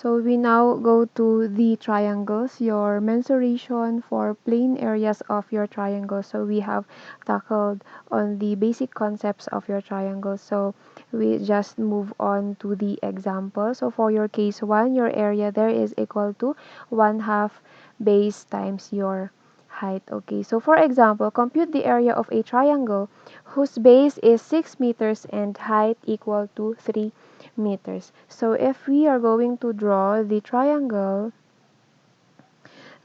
So we now go to the triangles, your mensuration for plane areas of your triangle. So we have tackled on the basic concepts of your triangle. So we just move on to the example. So for your case 1, your area there is equal to 1/2 base times your height. Okay, so for example, compute the area of a triangle whose base is 6 meters and height equal to 3 meters. So if we are going to draw the triangle,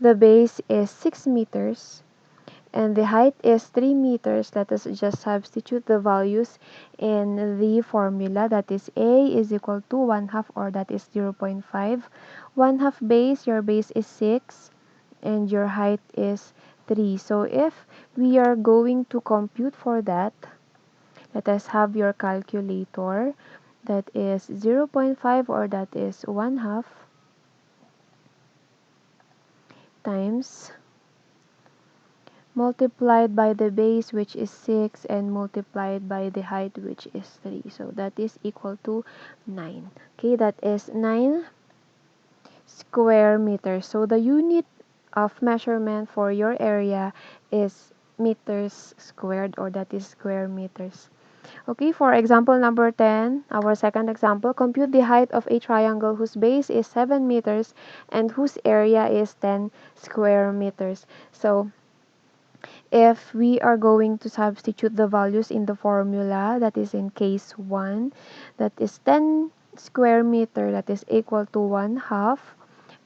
the base is 6 meters and the height is 3 meters. Let us just substitute the values in the formula. That is A is equal to 1/2, or that is 0.5. 1/2 base, your base is 6 and your height is 3. So if we are going to compute for that, let us have your calculator. That is 0.5, or that is 1/2 times multiplied by the base, which is 6, and multiplied by the height, which is 3. So that is equal to 9. Okay, that is 9 square meters. So the unit of measurement for your area is meters squared, or that is square meters. Okay, for example number 10, our second example, compute the height of a triangle whose base is 7 meters and whose area is 10 square meters. So if we are going to substitute the values in the formula, that is in case 1, that is 10 square meter, that is equal to 1/2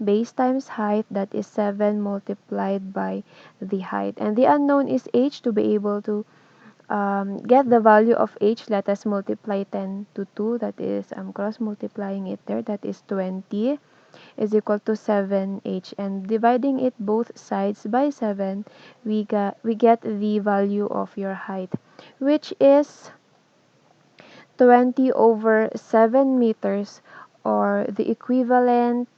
base times height, that is 7 multiplied by the height. And the unknown is h. To be able to get the value of h, let us multiply 10 to 2, that is cross multiplying it there, that is 20 is equal to 7h, and dividing it both sides by 7, we get the value of your height, which is 20 over 7 meters, or the equivalent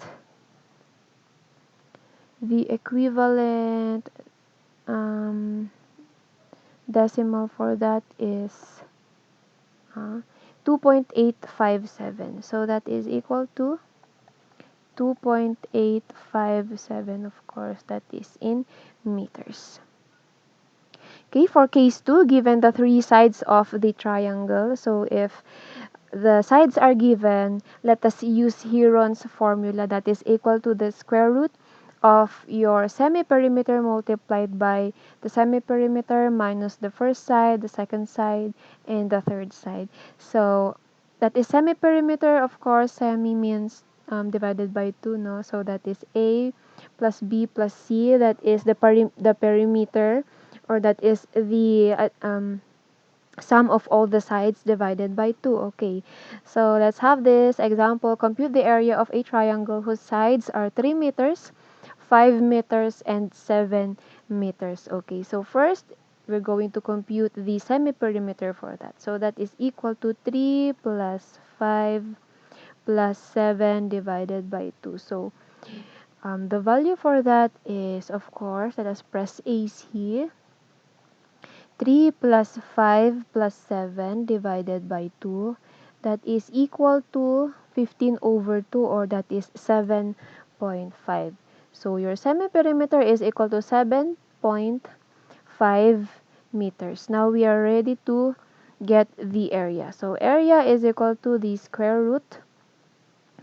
um, decimal for that is uh, 2.857. So that is equal to 2.857, of course, that is in meters. Okay, for case 2, given the three sides of the triangle, so if the sides are given, let us use Heron's formula, that is equal to the square root of your semi-perimeter multiplied by the semi-perimeter minus the first side, the second side, and the third side. So that is semi-perimeter, of course. Semi means divided by 2, no? So that is A plus B plus C, that is the perimeter, or that is the sum of all the sides divided by 2. Okay, so let's have this example. Compute the area of a triangle whose sides are 3 meters, 5 meters, and 7 meters. Okay, so first we're going to compute the semi-perimeter for that. So that is equal to 3 plus 5 plus 7 divided by 2. So the value for that is, of course, let us press AC. 3 plus 5 plus 7 divided by 2, that is equal to 15 over 2, or that is 7.5. So your semi-perimeter is equal to 7.5 meters. Now we are ready to get the area. So area is equal to the square root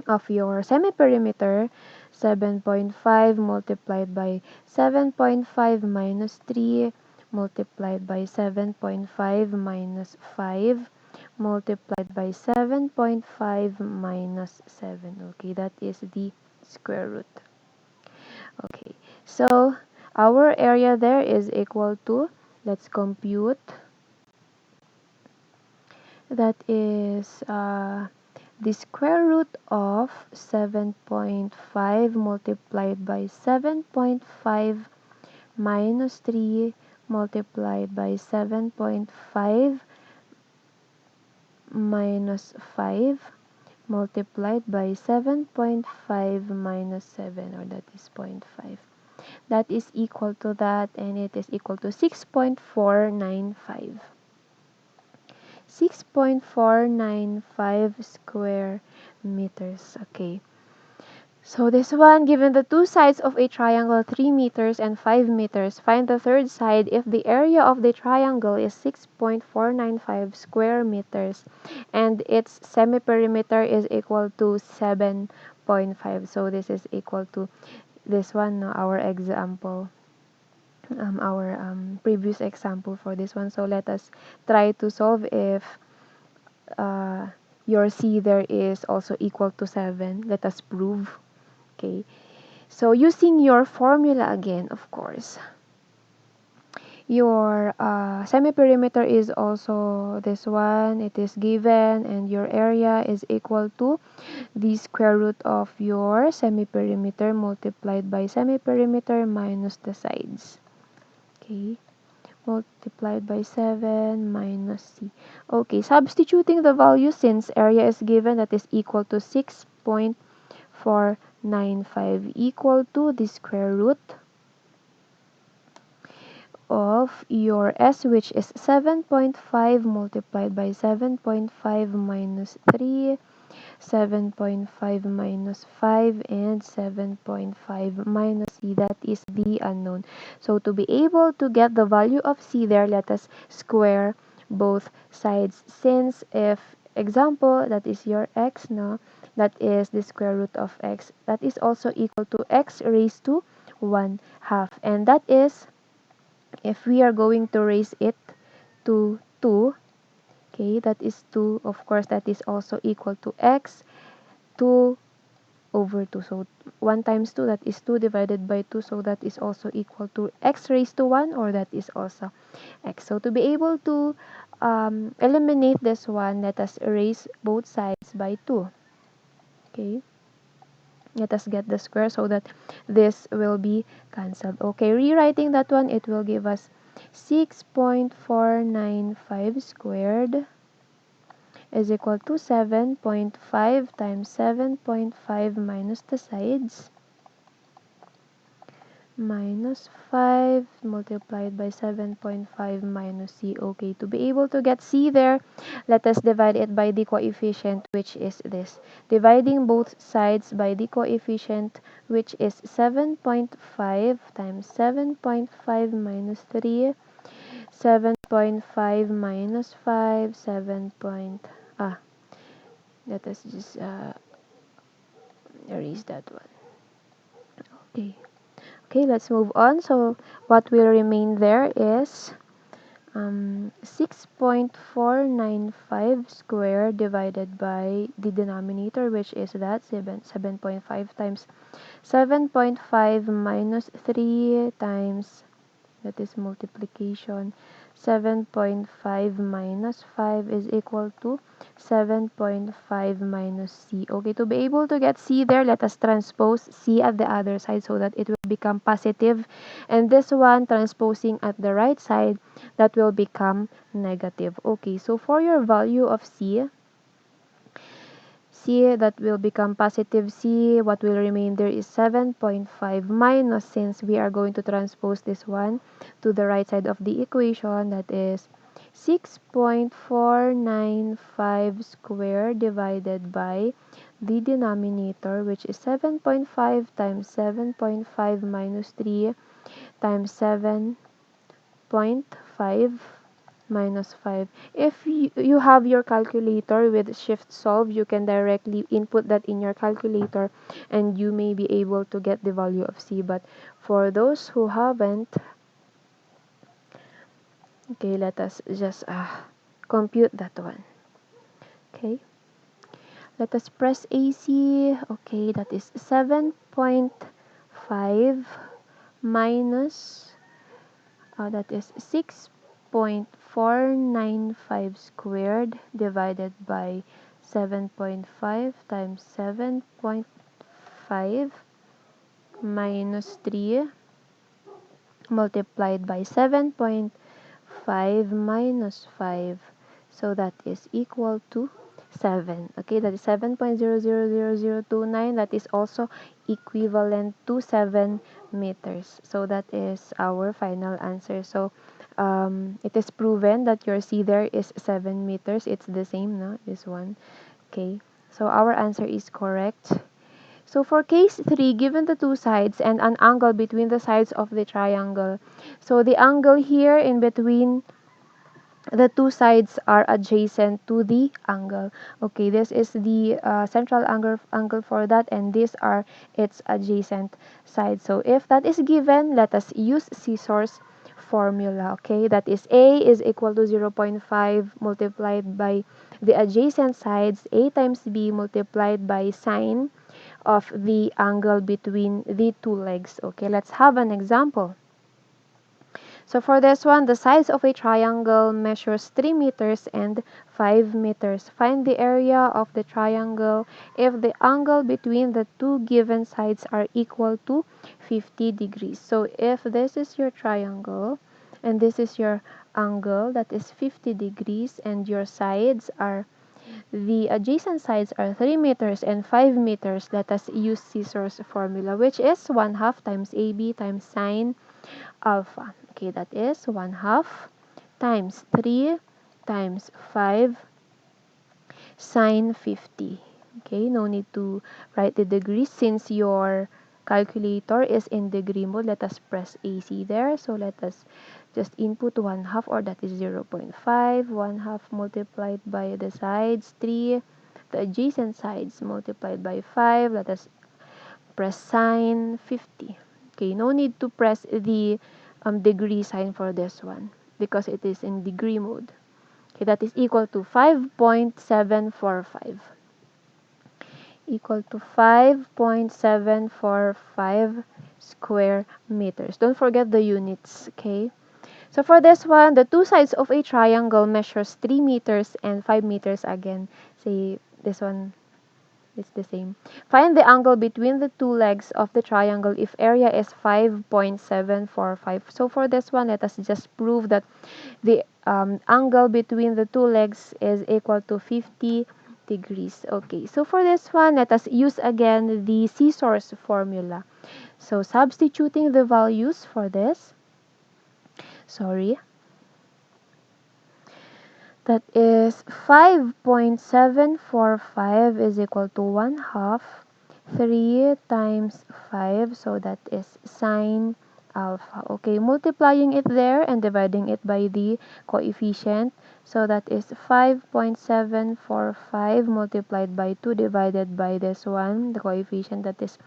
of your semi-perimeter, 7.5 multiplied by 7.5 minus 3 multiplied by 7.5 minus 5 multiplied by 7.5 minus 7. Okay, that is the square root. Okay, so our area there is equal to, let's compute, that is the square root of 7.5 multiplied by 7.5 minus 3 multiplied by 7.5 minus 5 multiplied by 7.5 minus 7, or that is 0.5. That is equal to that, and it is equal to 6.495. 6.495 square meters. Okay. So this one, given the two sides of a triangle 3 meters and 5 meters, find the third side if the area of the triangle is 6.495 square meters and its semi-perimeter is equal to 7.5. So this is equal to this one, no, our example, our previous example for this one. So let us try to solve if uh, your C there is also equal to 7. Let us prove. Okay. So using your formula again, of course, your semi-perimeter is also this one. It is given and your area is equal to the square root of your semi-perimeter multiplied by semi-perimeter minus the sides. Okay. Multiplied by 7 minus C. Okay, substituting the value since area is given, that is equal to 6.495 equal to the square root of your S, which is 7.5 multiplied by 7.5 minus 3, 7.5 minus 5, and 7.5 minus C. That is the unknown. So to be able to get the value of C there, let us square both sides. Since if example, that is your x, no, that is the square root of x, that is also equal to x raised to 1 half. And that is, if we are going to raise it to 2, okay, that is 2, of course, that is also equal to x 2 over 2. So 1 times 2, that is 2 divided by 2. So that is also equal to x raised to 1, or that is also x. So to be able to eliminate this one, let us erase both sides by 2. Okay. Let us get the square so that this will be cancelled. Okay, rewriting that one, it will give us 6.495 squared is equal to 7.5 times 7.5 minus the sides minus 5 multiplied by 7.5 minus C. Okay, to be able to get C there, let us divide it by the coefficient, which is this. Dividing both sides by the coefficient, which is 7.5 times 7.5 minus 3, 7.5 minus 5, 7 point, let us just erase that one. Okay. Okay, let's move on. So what will remain there is 6.495 squared divided by the denominator, which is that 7.5 times 7.5 minus 3 times, that is multiplication, 7.5 minus 5 is equal to 7.5 minus C. Okay, to be able to get C there, let us transpose C at the other side so that it will become positive. And this one, transposing at the right side, that will become negative. Okay, so for your value of C, that will become positive C. What will remain there is 7.5 minus, since we are going to transpose this one to the right side of the equation, that is 6.495 squared divided by the denominator, which is 7.5 times 7.5 minus 3 times 7.5 minus 5. If you have your calculator with shift solve, you can directly input that in your calculator and you may be able to get the value of C. But for those who haven't, okay, let us just compute that one. Okay, let us press AC. Okay, that is 7.5 minus that is 6.495 squared divided by 7.5 times 7.5 minus 3 multiplied by 7.5 minus 5. So that is equal to 7. Okay, that is 7.000029. That is also equivalent to 7 meters. So that is our final answer. So it is proven that your C there is 7 meters. It's the same, no? This one. Okay. So our answer is correct. So for case 3, given the two sides and an angle between the sides of the triangle. So the angle here in between the two sides are adjacent to the angle. Okay, this is the central angle for that, and these are its adjacent sides. So if that is given, let us use scissors formula. Okay, that is A is equal to 0.5 multiplied by the adjacent sides, A times B multiplied by sine of the angle between the two legs. Okay, let's have an example. So for this one, the size of a triangle measures 3 meters and 5 meters. Find the area of the triangle if the angle between the two given sides are equal to 50 degrees. So if this is your triangle and this is your angle, that is 50 degrees, and your sides are, the adjacent sides are 3 meters and 5 meters, let us use scissors formula, which is 1/2 times AB times sine alpha. Okay, that is 1/2 times 3 times 5 sine 50. Okay, no need to write the degrees since your calculator is in degree mode. Let us press AC there. So let us just input 1/2, or that is 0.5. 1/2 multiplied by the sides 3, the adjacent sides multiplied by 5. Let us press sine 50. Okay, no need to press the degree sign for this one because it is in degree mode. Okay, that is equal to 5.745. Equal to 5.745 square meters. Don't forget the units, okay? So for this one, the two sides of a triangle measures 3 meters and 5 meters again. Say this one, it's the same. Find the angle between the two legs of the triangle if area is 5.745. So for this one, let us just prove that the angle between the two legs is equal to 50 degrees. Okay, so for this one, let us use again the scissors formula. So substituting the values for this, sorry, that is 5.745 is equal to 1/2 3 times 5, so that is sine alpha. Okay, multiplying it there and dividing it by the coefficient, so that is 5.745 multiplied by 2 divided by this one, the coefficient, that is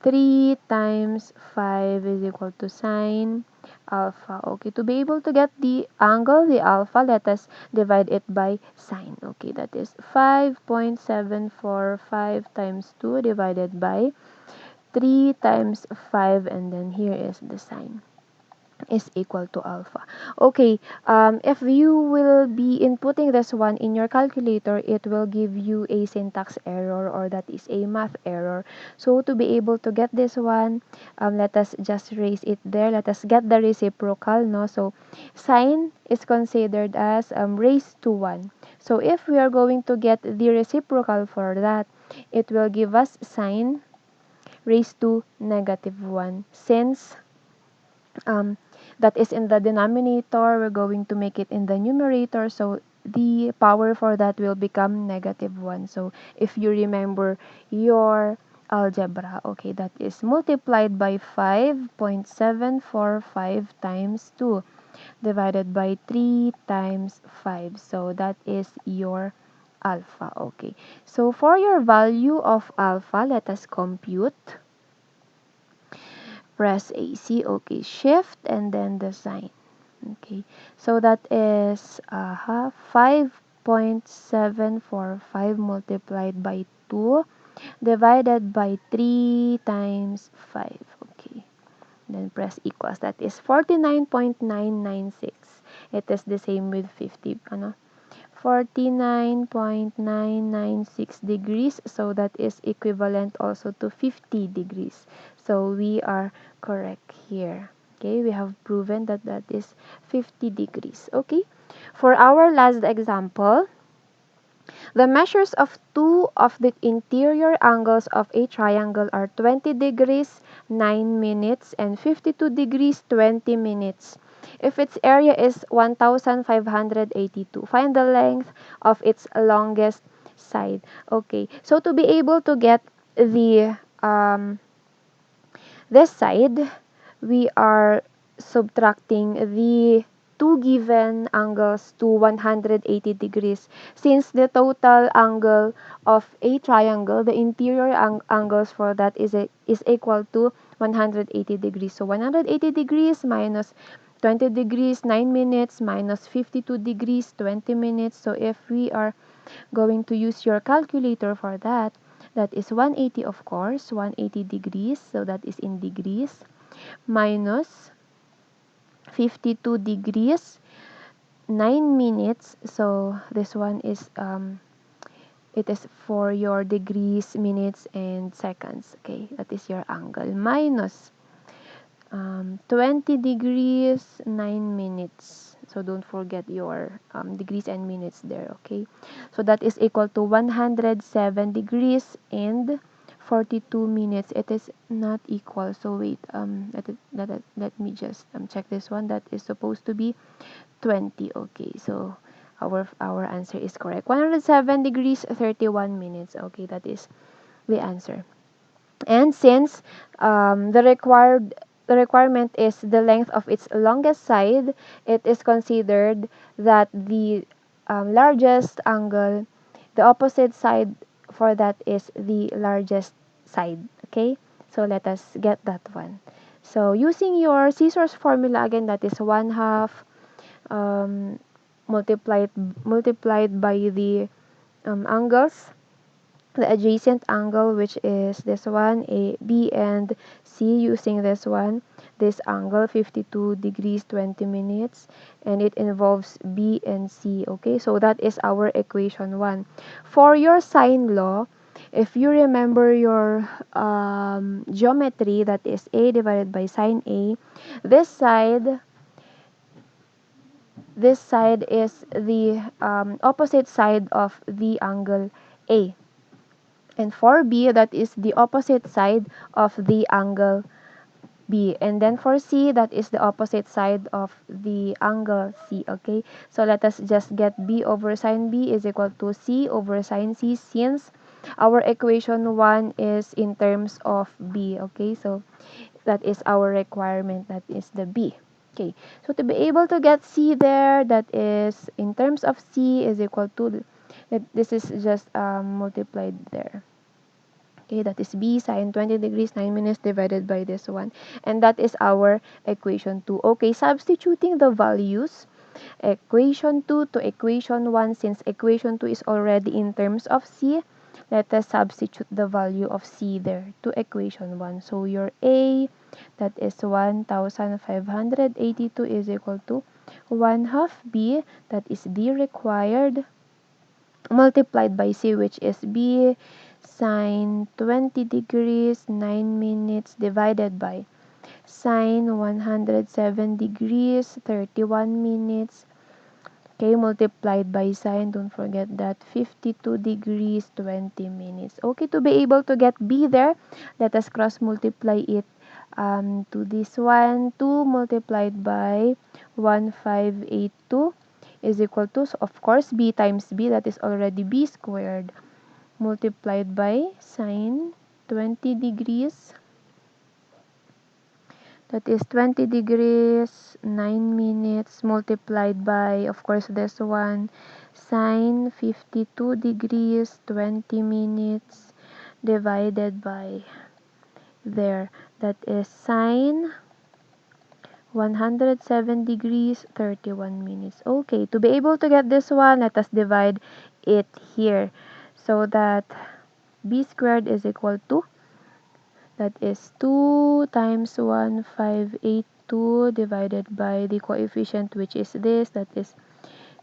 3 times 5 is equal to sine alpha. Okay, to be able to get the angle, the alpha, let us divide it by sine. Okay, that is 5.745 times 2 divided by 3 times 5, and then here is the sine, is equal to alpha. Okay, if you will be inputting this one in your calculator, it will give you a syntax error, or that is a math error. So to be able to get this one, let us just raise it there. Let us get the reciprocal, no? So sine is considered as raised to 1. So if we are going to get the reciprocal for that, it will give us sine raised to -1. Since that is in the denominator, we're going to make it in the numerator, so the power for that will become -1. So if you remember your algebra, okay, that is multiplied by 5.745 times 2 divided by 3 times 5. So that is your alpha. Okay, so for your value of alpha, let us compute. Press AC. Okay, shift and then the sign. Okay, so that is 5.745 multiplied by 2 divided by 3 times 5. Okay, then press equals. That is 49.996. It is the same with 50. 49.996 degrees, so that is equivalent also to 50 degrees. So we are correct here. Okay, we have proven that that is 50 degrees. Okay, for our last example, the measures of two of the interior angles of a triangle are 20 degrees, 9 minutes, and 52 degrees, 20 minutes. If its area is 1,582, find the length of its longest side. Okay, so to be able to get the um, this side, we are subtracting the two given angles to 180 degrees. Since the total angle of a triangle, the interior angles for that is equal to 180 degrees. So 180 degrees minus 20 degrees, 9 minutes, minus 52 degrees, 20 minutes. So if we are going to use your calculator for that, that is 180, of course, 180 degrees. So that is in degrees, minus 52 degrees, 9 minutes. So this one is it is for your degrees, minutes, and seconds. Okay, that is your angle, minus 20 degrees, 9 minutes. So don't forget your degrees and minutes there. Okay, so that is equal to 107 degrees and 42 minutes. It is not equal. So wait, let me just check this one. That is supposed to be 20. Okay, so our answer is correct. 107 degrees, 31 minutes. Okay, that is the answer. And since the requirement is the length of its longest side, it is considered that the largest angle, the opposite side for that is the largest side. Okay, so let us get that one. So using your scissors formula again, that is 1/2 um, multiplied by the angles, the adjacent angle, which is this one, A, B, and C. Using this angle 52 degrees 20 minutes, and it involves B and C. Okay, so that is our equation 1. For your sine law, if you remember your geometry, that is A divided by sine A, this side this side is the opposite side of the angle A. And for B, that is the opposite side of the angle B. And then for C, that is the opposite side of the angle C. Okay, so let us just get B over sine B is equal to C over sine C, since our equation 1 is in terms of B. Okay, so that is our requirement, that is the B. Okay, so to be able to get C there, that is in terms of C is equal to, this is just multiplied there. Okay, that is B sine 20 degrees 9 minutes divided by this one. And that is our equation 2. Okay, substituting the values, equation 2 to equation 1, since equation 2 is already in terms of C, let us substitute the value of C there to equation 1. So your A, that is 1582 is equal to 1/2 B, that is B required, multiplied by C, which is B sine 20 degrees 9 minutes divided by sine 107 degrees 31 minutes. Okay, multiplied by sine, don't forget that, 52 degrees 20 minutes. Okay, to be able to get B there, let us cross multiply it to this one. 2 multiplied by 1582 is equal to, so of course, B times B, that is already B squared, multiplied by sine 20 degrees, that is 20 degrees 9 minutes, multiplied by, of course, this one, sine 52 degrees 20 minutes divided by there, that is sine 107 degrees 31 minutes. Okay, to be able to get this one, let us divide it here, so that B squared is equal to, that is 2 times 1582 divided by the coefficient, which is this, that is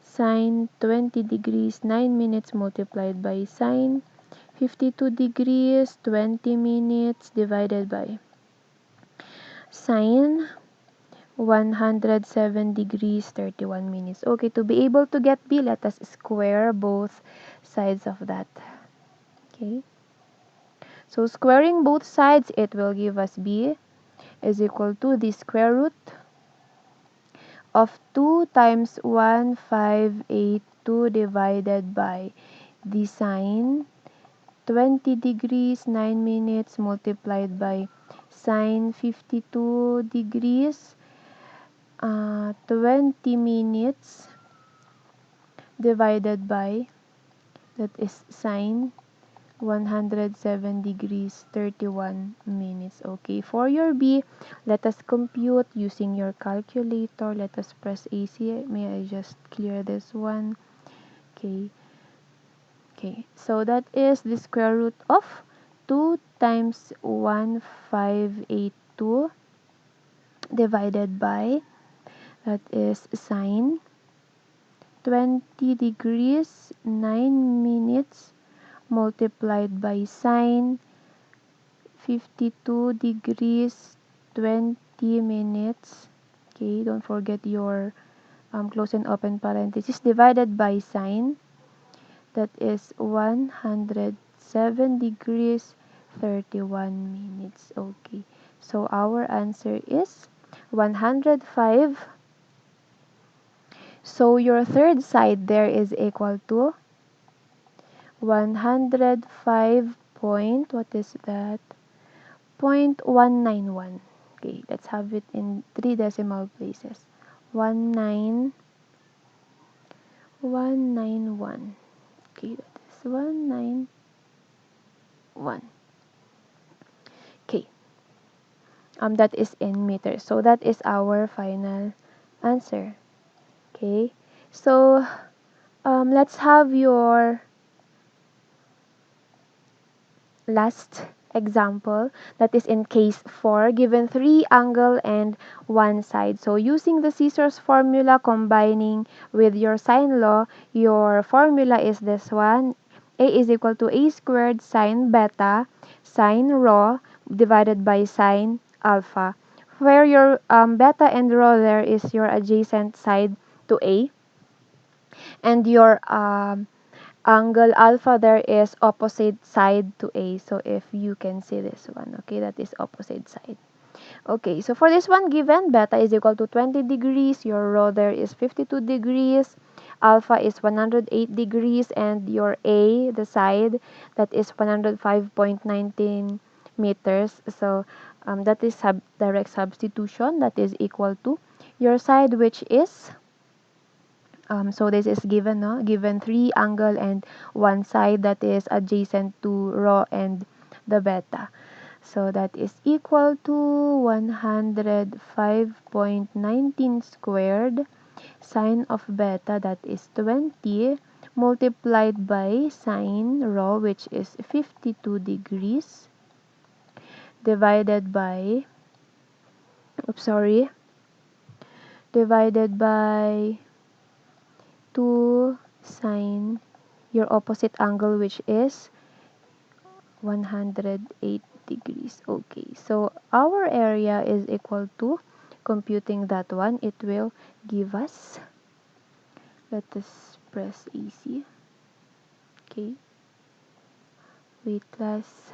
sine 20 degrees 9 minutes multiplied by sine 52 degrees 20 minutes divided by sine 107 degrees 31 minutes. Okay, to be able to get B, let us square both sides of that. Okay, so squaring both sides, it will give us B is equal to the square root of 2 times 1582 divided by the sine 20 degrees 9 minutes multiplied by sine 52 degrees 20 minutes divided by, that is sine 107 degrees 31 minutes. Okay, for your B, let us compute using your calculator. Let us press AC. May I just clear this one? Okay. Okay, so that is the square root of 2 times 1582 divided by, that is sine 20 degrees 9 minutes multiplied by sine 52 degrees 20 minutes. Okay, don't forget your close and open parenthesis, divided by sine, that is 107 degrees 31 minutes. Okay, so our answer is 105. So your third side there is equal to 105 point, what is that? 0.191. Okay, let's have it in 3 decimal places. 19191. Okay, that is 191. Okay, that is in meters. So that is our final answer. Okay, so let's have your last example, that is in case 4, given 3 angle and 1 side. So using the scissors formula combining with your sine law, your formula is this one: a is equal to a squared sine beta sine rho divided by sine alpha, where your beta and rho there is your adjacent side to a, and your angle alpha there is opposite side to A. So if you can see this one, okay, that is opposite side. Okay, so for this one, given beta is equal to 20 degrees, your rho there is 52 degrees, alpha is 108 degrees, and your A, the side, that is 105.19 meters. So that is direct substitution, that is equal to your side, which is so this is given, no? Given 3 angle and 1 side that is adjacent to rho and the beta. So that is equal to 105.19 squared sine of beta, that is 20, multiplied by sine rho, which is 52 degrees, divided by, oops, sorry, divided by 2 sine your opposite angle, which is 108 degrees. Okay, so our area is equal to, computing that one, it will give us, let us press easy. Okay, wait, less.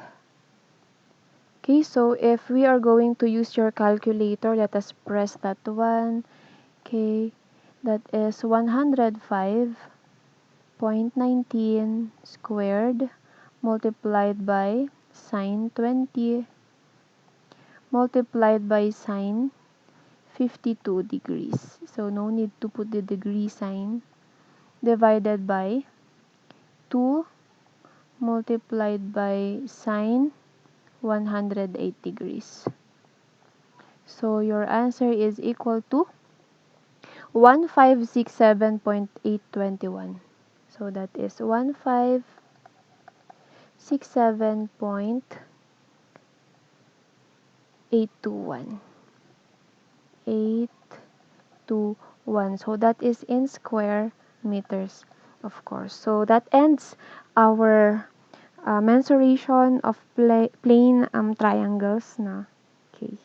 Okay, so if we are going to use your calculator, let us press that one. Okay, that is 105.19 squared multiplied by sine 20 multiplied by sine 52 degrees. So no need to put the degree sign, divided by 2 multiplied by sine 108 degrees. So your answer is equal to 1567.821. So that is 1567.821. 821. So that is in square meters, of course. So that ends our mensuration of plane triangles na. Okay.